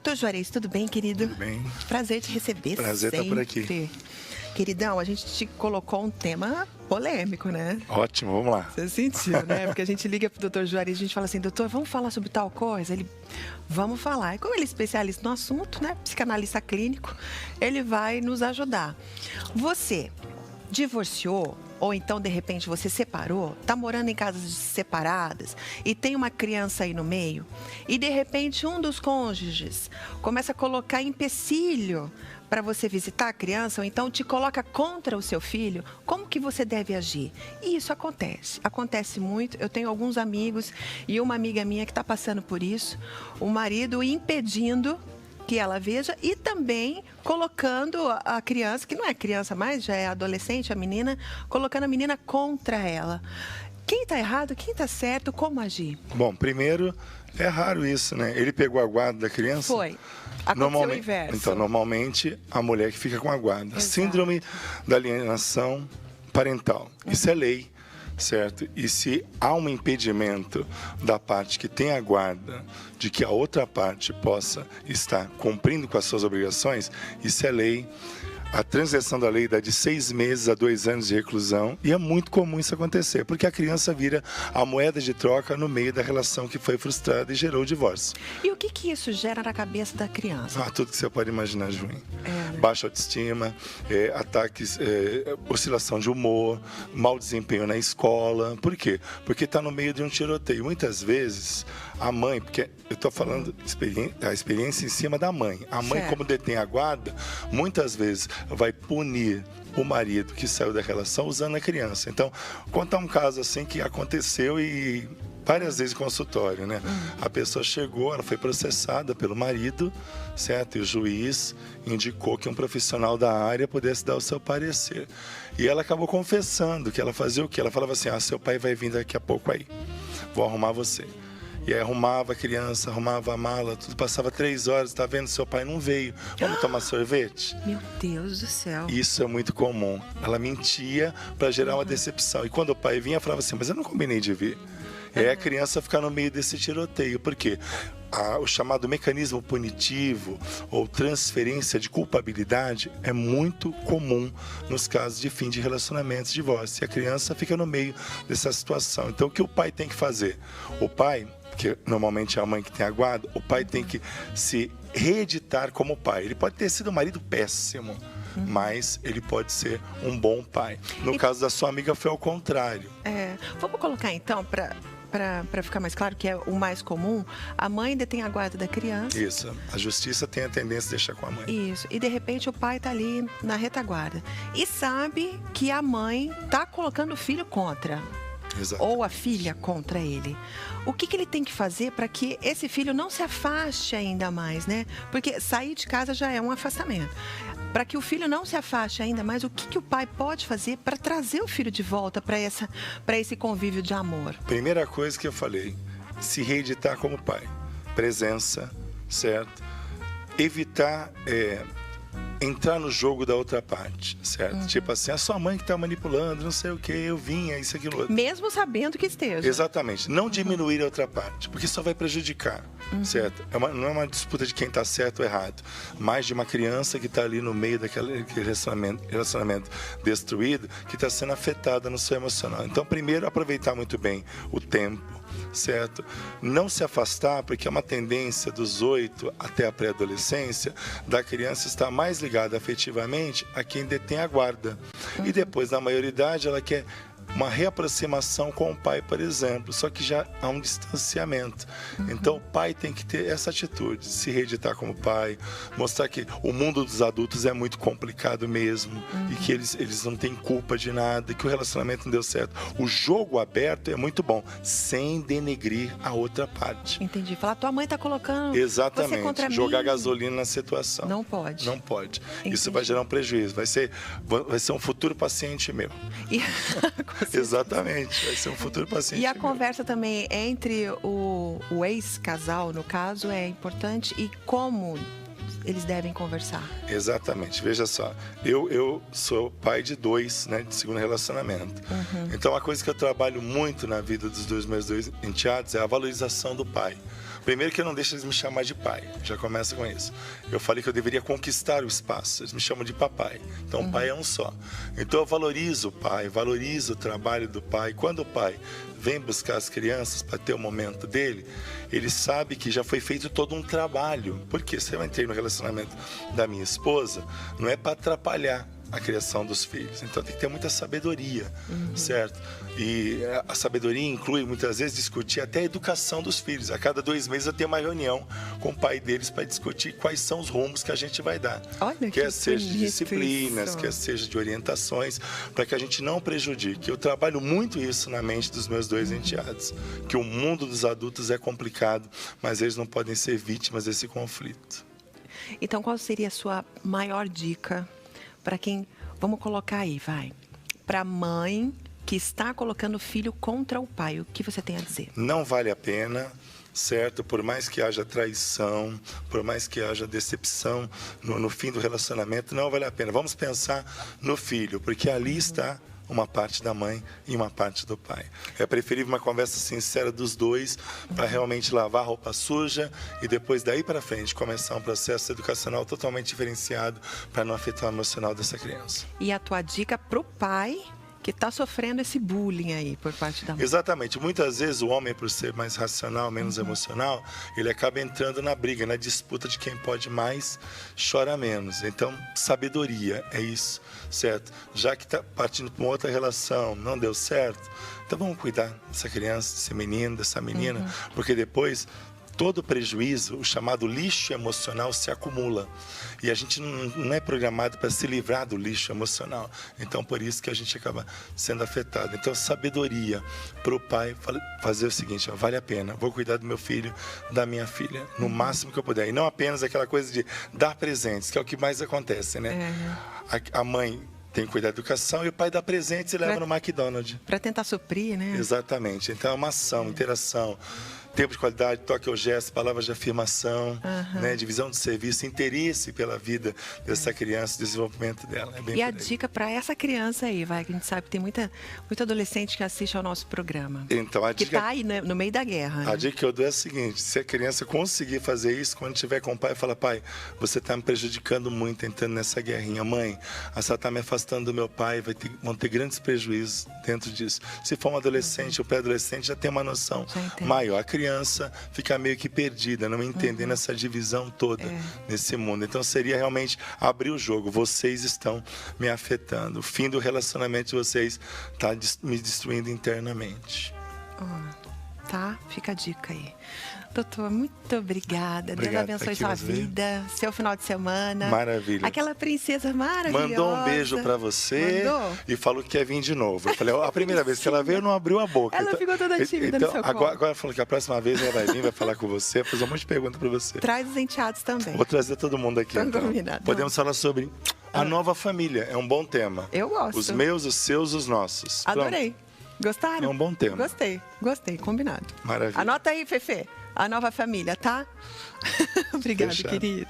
Doutor Juarez, tudo bem, querido? Tudo bem. Prazer te receber. Prazer sempre. estar por aqui. Queridão, a gente te colocou um tema polêmico, né? Ótimo, vamos lá. Você sentiu, né? Porque a gente liga pro doutor Juarez e a gente fala assim, doutor, vamos falar sobre tal coisa? Ele, vamos falar. E como ele é especialista no assunto, né? Psicanalista clínico, ele vai nos ajudar. Você divorciou? Ou então, de repente, você separou, está morando em casas separadas e tem uma criança aí no meio, e de repente um dos cônjuges começa a colocar empecilho para você visitar a criança, ou então te coloca contra o seu filho, como que você deve agir? E isso acontece muito. Eu tenho alguns amigos e uma amiga minha que está passando por isso, o marido impedindo que ela veja e também colocando a criança, que não é criança mais, já é adolescente, a menina, colocando a menina contra ela. Quem está errado, quem está certo, como agir? Bom, primeiro, é raro isso, né? Ele pegou a guarda da criança? Foi. Aconteceu o inverso. Então, normalmente, a mulher que fica com a guarda. Exato. Síndrome da alienação parental. Isso é lei, certo? E se há um impedimento da parte que tem a guarda de que a outra parte possa estar cumprindo com as suas obrigações, isso é lei. A transgressão da lei dá de 6 meses a 2 anos de reclusão e é muito comum isso acontecer, porque a criança vira a moeda de troca no meio da relação que foi frustrada e gerou o divórcio. E o que isso gera na cabeça da criança? Tudo que você pode imaginar, Juim. Né? Baixa autoestima, ataques, oscilação de humor, mau desempenho na escola. Por quê? Porque está no meio de um tiroteio. Muitas vezes, a mãe, porque eu estou falando a experiência em cima da mãe. A mãe, certo, como detém a guarda, muitas vezes vai punir o marido que saiu da relação usando a criança. Então, contar um caso assim que aconteceu e várias vezes em consultório, né? A pessoa chegou, ela foi processada pelo marido, certo? E o juiz indicou que um profissional da área pudesse dar o seu parecer. E ela acabou confessando que ela fazia o quê? Ela falava assim, seu pai vai vir daqui a pouco aí, vou arrumar você. E aí arrumava a criança, arrumava a mala, tudo, passava 3 horas, tá vendo? Seu pai não veio, vamos tomar sorvete? Meu Deus do céu. Isso é muito comum. Ela mentia para gerar uma decepção. E quando o pai vinha, falava assim, mas eu não combinei de vir. E aí a criança fica no meio desse tiroteio. Por quê? O chamado mecanismo punitivo ou transferência de culpabilidade é muito comum nos casos de fim de relacionamentos, divórcio. E a criança fica no meio dessa situação. Então, o que o pai tem que fazer? O pai, que normalmente é a mãe que tem a guarda, o pai tem que se reeditar como pai. Ele pode ter sido um marido péssimo, mas ele pode ser um bom pai. No caso da sua amiga, foi ao contrário. Vamos colocar então, para ficar mais claro, que é o mais comum, a mãe detém a guarda da criança. Isso, a justiça tem a tendência de deixar com a mãe. Isso, e de repente o pai está ali na retaguarda e sabe que a mãe está colocando o filho contra. Exatamente. Ou a filha contra ele. O que ele tem que fazer para que esse filho não se afaste ainda mais, né? Porque sair de casa já é um afastamento. Para que o filho não se afaste ainda mais, o que o pai pode fazer para trazer o filho de volta para esse convívio de amor? Primeira coisa que eu falei, se reeditar como pai. Presença, certo? Evitar entrar no jogo da outra parte, certo? Tipo assim, a sua mãe que está manipulando, não sei o que, eu vinha, isso, aquilo, outro. Mesmo sabendo que esteja. Exatamente. Não diminuir a outra parte, porque isso vai prejudicar, certo? Não é uma disputa de quem está certo ou errado, mas de uma criança que está ali no meio daquele relacionamento destruído, que está sendo afetada no seu emocional. Então, primeiro, aproveitar muito bem o tempo, certo? Não se afastar, porque é uma tendência dos 8 até a pré-adolescência da criança estar mais ligada afetivamente a quem detém a guarda. E depois, na maioridade, ela quer uma reaproximação com o pai, por exemplo, só que já há um distanciamento. Então, o pai tem que ter essa atitude, se reeditar como pai, mostrar que o mundo dos adultos é muito complicado mesmo, e que eles não têm culpa de nada, que o relacionamento não deu certo. O jogo aberto é muito bom, sem denegrir a outra parte. Entendi. Falar, tua mãe está colocando Exatamente. você contra Jogar mim. gasolina na situação. Não pode. Não pode. Entendi. Isso vai gerar um prejuízo. Vai ser um futuro paciente meu. Exatamente, vai ser um futuro paciente. E a meu. conversa também entre o ex-casal, no caso, é importante. E como eles devem conversar? Exatamente, veja só, eu sou pai de 2, né, de segundo relacionamento. Então, uma coisa que eu trabalho muito na vida dos meus 2 enteados é a valorização do pai. Primeiro que eu não deixo eles me chamar de pai, já começa com isso. Eu falei que eu deveria conquistar o espaço, eles me chamam de papai. Então o pai é um só. Então eu valorizo o pai, valorizo o trabalho do pai. Quando o pai vem buscar as crianças para ter o momento dele, ele sabe que já foi feito todo um trabalho. Porque se eu entrei no relacionamento da minha esposa, não é para atrapalhar a criação dos filhos. Então tem que ter muita sabedoria, certo? E a sabedoria inclui muitas vezes discutir até a educação dos filhos. A cada 2 meses eu tenho uma reunião com o pai deles para discutir quais são os rumos que a gente vai dar. Olha, quer seja de bonito disciplinas, isso. quer seja de orientações, para que a gente não prejudique. Eu trabalho muito isso na mente dos meus 2 enteados, que o mundo dos adultos é complicado, mas eles não podem ser vítimas desse conflito. Então, qual seria a sua maior dica para quem, vamos colocar aí, para a mãe que está colocando o filho contra o pai? O que você tem a dizer? Não vale a pena, certo? Por mais que haja traição, por mais que haja decepção no fim do relacionamento, não vale a pena. Vamos pensar no filho, porque ali está uma parte da mãe e uma parte do pai. É preferível uma conversa sincera dos dois para realmente lavar a roupa suja e depois daí para frente começar um processo educacional totalmente diferenciado para não afetar o emocional dessa criança. E a tua dica para o pai que está sofrendo esse bullying aí por parte da mãe? Exatamente. Muitas vezes o homem, por ser mais racional, menos emocional, ele acaba entrando na briga, na disputa de quem pode mais, chora menos. Então, sabedoria é isso, certo? Já que está partindo para uma outra relação, não deu certo, então vamos cuidar dessa criança, desse menino, dessa menina, porque depois todo prejuízo, o chamado lixo emocional, se acumula. E a gente não é programado para se livrar do lixo emocional. Então, por isso que a gente acaba sendo afetado. Então, sabedoria para o pai fazer o seguinte: ó, vale a pena, vou cuidar do meu filho, da minha filha, no máximo que eu puder. E não apenas aquela coisa de dar presentes, que é o que mais acontece, né? A mãe tem que cuidar da educação e o pai dá presentes e leva no McDonald's. Para tentar suprir, né? Exatamente. Então, é uma ação, interação. Tempo de qualidade, toque ao gesto, palavras de afirmação, né, divisão de serviço, interesse pela vida dessa criança, desenvolvimento dela. É bem e a dica para essa criança aí, que a gente sabe que tem muito adolescente que assiste ao nosso programa. Então, a que dica, está aí no meio da guerra. A dica que eu dou é a seguinte: se a criança conseguir fazer isso, quando estiver com o pai, fala: pai, você está me prejudicando muito entrando nessa guerrinha. Mãe, você está me afastando do meu pai, vão ter grandes prejuízos dentro disso. Se for um adolescente ou pré-adolescente, já tem uma noção maior. A criança fica meio que perdida, não entendendo essa divisão toda nesse mundo. Então seria realmente abrir o jogo. Vocês estão me afetando. O fim do relacionamento de vocês está me destruindo internamente. Tá? Fica a dica aí. Doutor, muito obrigada. Deus abençoe sua vida, seu final de semana. Maravilha. Aquela princesa maravilhosa. Mandou um beijo pra você. Mandou? E falou que quer vir de novo. Eu falei: a primeira vez que ela veio, não abriu a boca. Ela ficou toda tímida no seu colo. Agora ela falou que a próxima vez ela vai vir, vai falar com você, fazer um monte de perguntas pra você. Traz os enteados também. Vou trazer todo mundo aqui. Então. Combinado. Podemos falar sobre a nova família. É um bom tema. Eu gosto. Os meus, os seus, os nossos. Adorei. Pronto. Gostaram? É um bom tema. Gostei, combinado. Maravilha. Anota aí, Fefe, a nova família, tá? Obrigada, Fechado. querido.